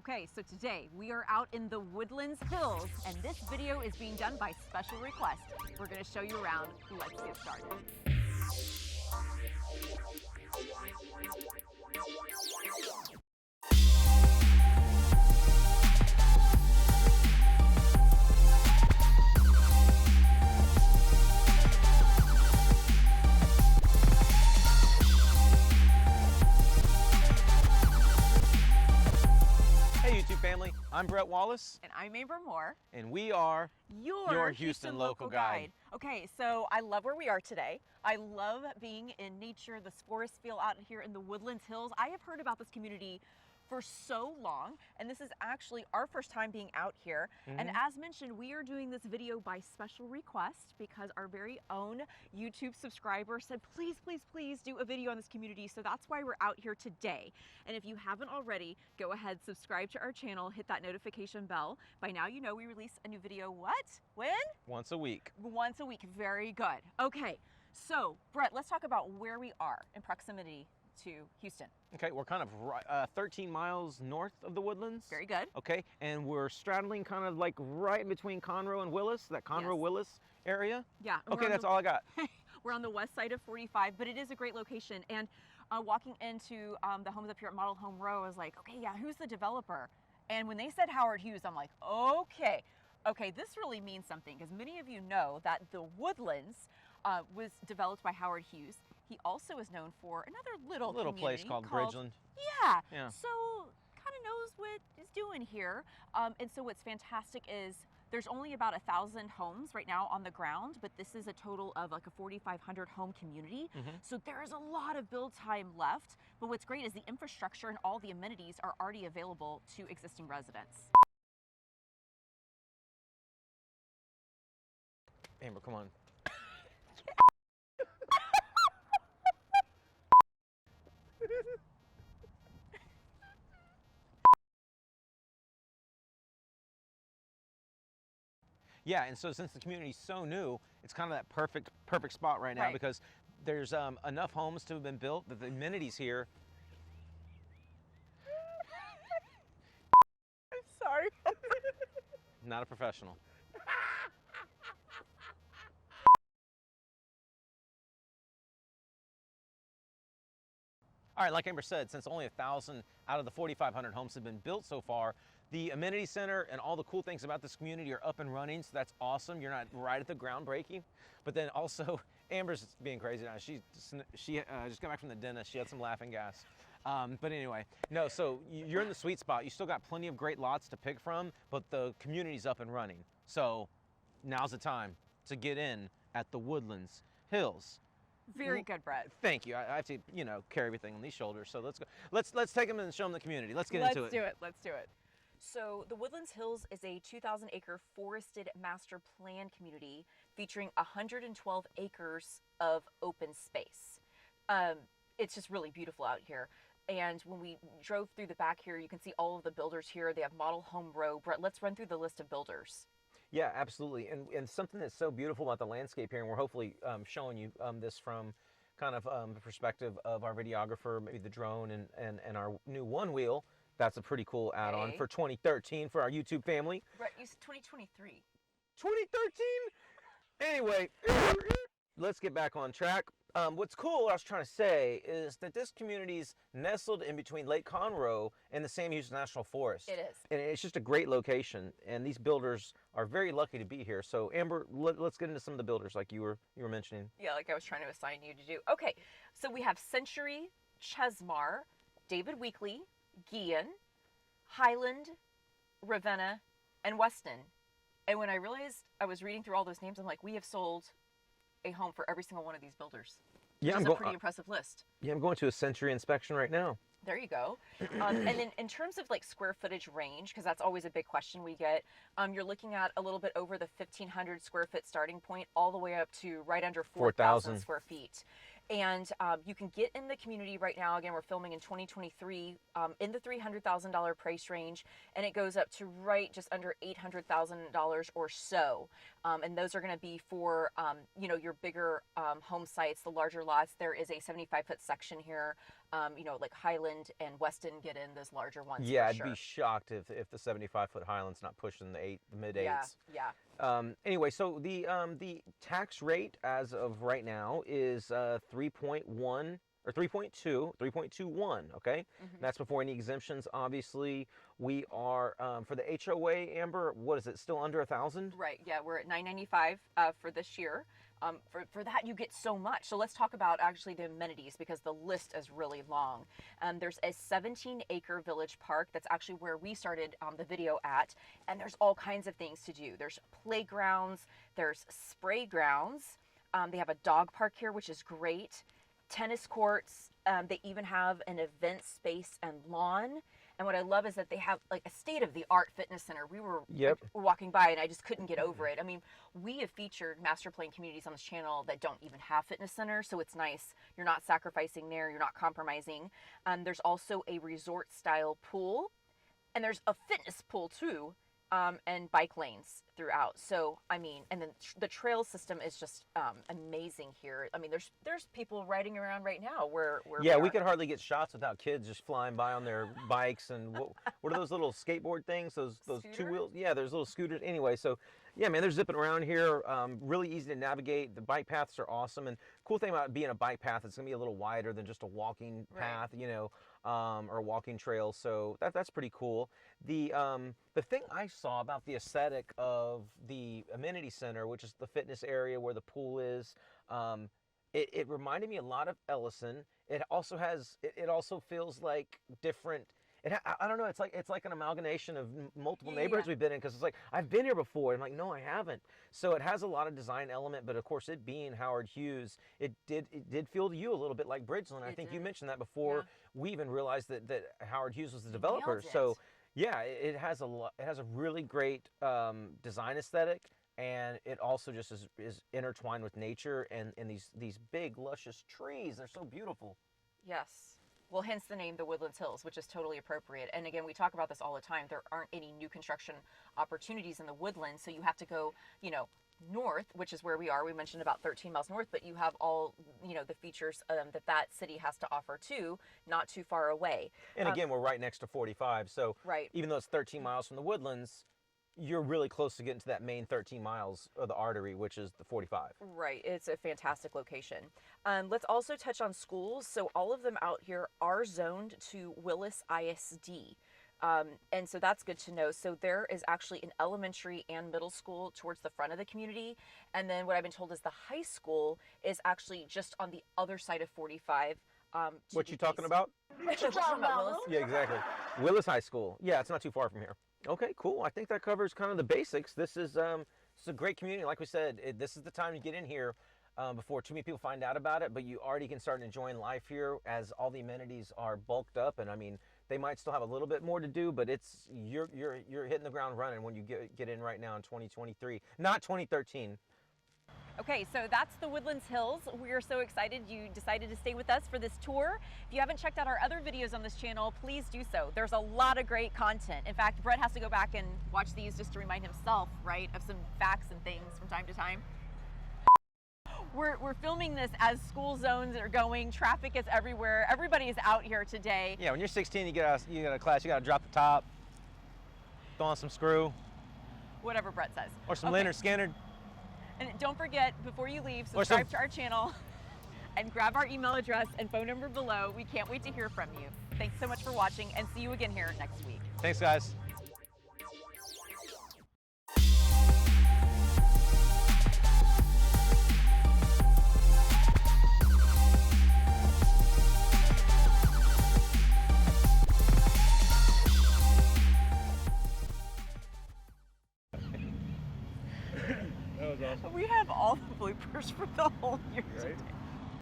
Okay, so today we are out in the Woodlands Hills, and this video is being done by special request. We're going to show you around. Let's get started. Family, I'm Brett Wallace. And I'm Amber Moore. And we are your Houston local guide. Okay, so I love where we are today. I love being in nature, the forest feel out here in the Woodlands Hills. I have heard about this community for so long, and this is actually our first time being out here. And as mentioned, we are doing this video by special request because our very own YouTube subscriber said, please, please, please do a video on this community. So that's why we're out here today. And if you haven't already, go ahead, subscribe to our channel, hit that notification bell. By now, you know we release a new video, when? Once a week. Once a week, very good. Okay, so Brett, let's talk about where we are in proximity to Houston. Okay, we're kind of 13 miles north of the Woodlands. Very good. Okay, and we're straddling kind of like right in between Conroe and Willis, that Conroe-Willis area. Yeah. Okay, that's all I got. We're on the west side of 45, but it is a great location. And walking into the homes up here at Model Home Row, I was like, okay, yeah, who's the developer? And when they said Howard Hughes, I'm like, okay, this really means something, because many of you know that the Woodlands was developed by Howard Hughes. He also is known for another little place called Bridgeland. Yeah. So kind of knows what he's doing here. And so what's fantastic is there's only about 1,000 homes right now on the ground, but this is a total of like a 4,500 home community. So there is a lot of build time left. But what's great is the infrastructure and all the amenities are already available to existing residents. Amber, come on. Yeah, and so since the community's so new, it's kind of that perfect spot right now, because there's enough homes to have been built that the amenities here. I'm sorry. Not a professional. All right, like Amber said, since only 1,000 out of the 4,500 homes have been built so far, the amenity center and all the cool things about this community are up and running, so that's awesome. You're not right at the groundbreaking. But then also, Amber's being crazy now. She just got back from the dentist. She had some laughing gas. But anyway, no, so you're in the sweet spot. You still got plenty of great lots to pick from, but the community's up and running. So now's the time to get in at the Woodlands Hills. Very good, Brett. Thank you. I have to, carry everything on these shoulders. So let's go. Let's take them and show them the community. Let's get into it. Let's do it. So the Woodlands Hills is a 2,000-acre forested master plan community featuring 112 acres of open space. It's just really beautiful out here. And when we drove through the back here, you can see all of the builders here. They have Model Home Row. Brett, let's run through the list of builders. Yeah, absolutely. And something that's so beautiful about the landscape here, and we're hopefully showing you this from kind of the perspective of our videographer, maybe the drone and our new one wheel. That's a pretty cool add-on for 2013 for our YouTube family. Brett, you said 2023. 2013? Anyway, let's get back on track. What's cool, what I was trying to say, is that this community's nestled in between Lake Conroe and the Sam Houston National Forest. It is. And it's just a great location, and these builders are very lucky to be here. So Amber, let's get into some of the builders like you were mentioning. Yeah, like I was trying to assign you to do. Okay, so we have Century, Chesmar, David Weekley, Guian, Highland, Ravenna, and Weston. And when I realized I was reading through all those names, I'm like, we have sold a home for every single one of these builders. Yeah, it's a pretty impressive list. Yeah, I'm going to a Century inspection right now. There you go. And then in terms of like square footage range, because that's always a big question we get, you're looking at a little bit over the 1,500 square foot starting point, all the way up to right under 4,000 square feet. And you can get in the community right now. Again, we're filming in 2023 in the $300,000 price range, and it goes up to right just under $800,000 or so. And those are going to be for your bigger home sites, the larger lots. There is a 75-foot section here You know, like Highland and Weston get in those larger ones. Yeah, for I'd sure. be shocked if the 75-foot Highland's not pushing the mid eights. Yeah. Anyway, so the tax rate as of right now is 3.1 or 3.21. Okay, that's before any exemptions. Obviously, we are for the HOA, Amber. What is it? Still under 1,000? Right. Yeah, we're at $995 for this year. For that, you get so much. So let's talk about actually the amenities, because the list is really long. There's a 17-acre village park. That's actually where we started the video at. And there's all kinds of things to do. There's playgrounds, there's spray grounds. They have a dog park here, which is great. Tennis courts. They even have an event space and lawn. And what I love is that they have like a state-of-the-art fitness center. We were walking by and I just couldn't get over it. I mean, we have featured master plan communities on this channel that don't even have fitness centers, so it's nice. You're not sacrificing there, you're not compromising. There's also a resort-style pool, and there's a fitness pool too, and bike lanes throughout. So, I mean, and then the trail system is just amazing here. I mean, there's people riding around right now where Yeah, we could hardly get shots without kids just flying by on their bikes. And what are those little skateboard things? Those two wheels? Yeah, there's little scooters. Anyway, so yeah, man, they're zipping around here. Really easy to navigate. The bike paths are awesome. And cool thing about being a bike path, it's gonna be a little wider than just a walking path, you know, or a walking trail. So that's pretty cool. The thing I saw about the aesthetic of the amenity center, which is the fitness area where the pool is, it reminded me a lot of Ellison. It also has, it also feels like different. I don't know. It's like an amalgamation of multiple neighborhoods we've been in, because it's like I've been here before. I'm like, no, I haven't. So it has a lot of design element, but of course, it being Howard Hughes, it did feel to you a little bit like Bridgeland. I think you mentioned that before we even realized that Howard Hughes was the developer. So yeah, it has a really great design aesthetic, and it also just is intertwined with nature and these big luscious trees. They're so beautiful. Yes. Well, hence the name, the Woodlands Hills, which is totally appropriate. And again, we talk about this all the time. There aren't any new construction opportunities in the Woodlands, so you have to go, you know, north, which is where we are. We mentioned about 13 miles north, but you have all, you know, the features that city has to offer too, not too far away. And again, we're right next to 45, so even though it's 13 miles from the Woodlands, you're really close to getting to that main 13 miles of the artery, which is the 45. Right. It's a fantastic location. Let's also touch on schools. So all of them out here are zoned to Willis ISD. And so that's good to know. So there is actually an elementary and middle school towards the front of the community. And then what I've been told is the high school is actually just on the other side of 45. What you talking about? What you talking about, Willis? Yeah, exactly. Willis High School. Yeah, it's not too far from here. Okay, cool. I think that covers kind of the basics. This is a great community. Like we said, this is the time to get in here before too many people find out about it, but you already can start enjoying life here as all the amenities are bulked up. And I mean, they might still have a little bit more to do, but you're hitting the ground running when you get in right now in 2023, not 2013. Okay, so that's the Woodlands Hills. We are so excited you decided to stay with us for this tour. If you haven't checked out our other videos on this channel, please do so. There's a lot of great content. In fact, Brett has to go back and watch these just to remind himself, right, of some facts and things from time to time. We're filming this as school zones are going, traffic is everywhere, everybody is out here today. Yeah, when you're 16, you get a class, you gotta drop the top, throw on some screw. Whatever Brett says. Or some Leonard Skinner. And don't forget, before you leave, subscribe to our channel and grab our email address and phone number below. We can't wait to hear from you. Thanks so much for watching, and see you again here next week. Thanks, guys. We have all the bloopers for the whole year today.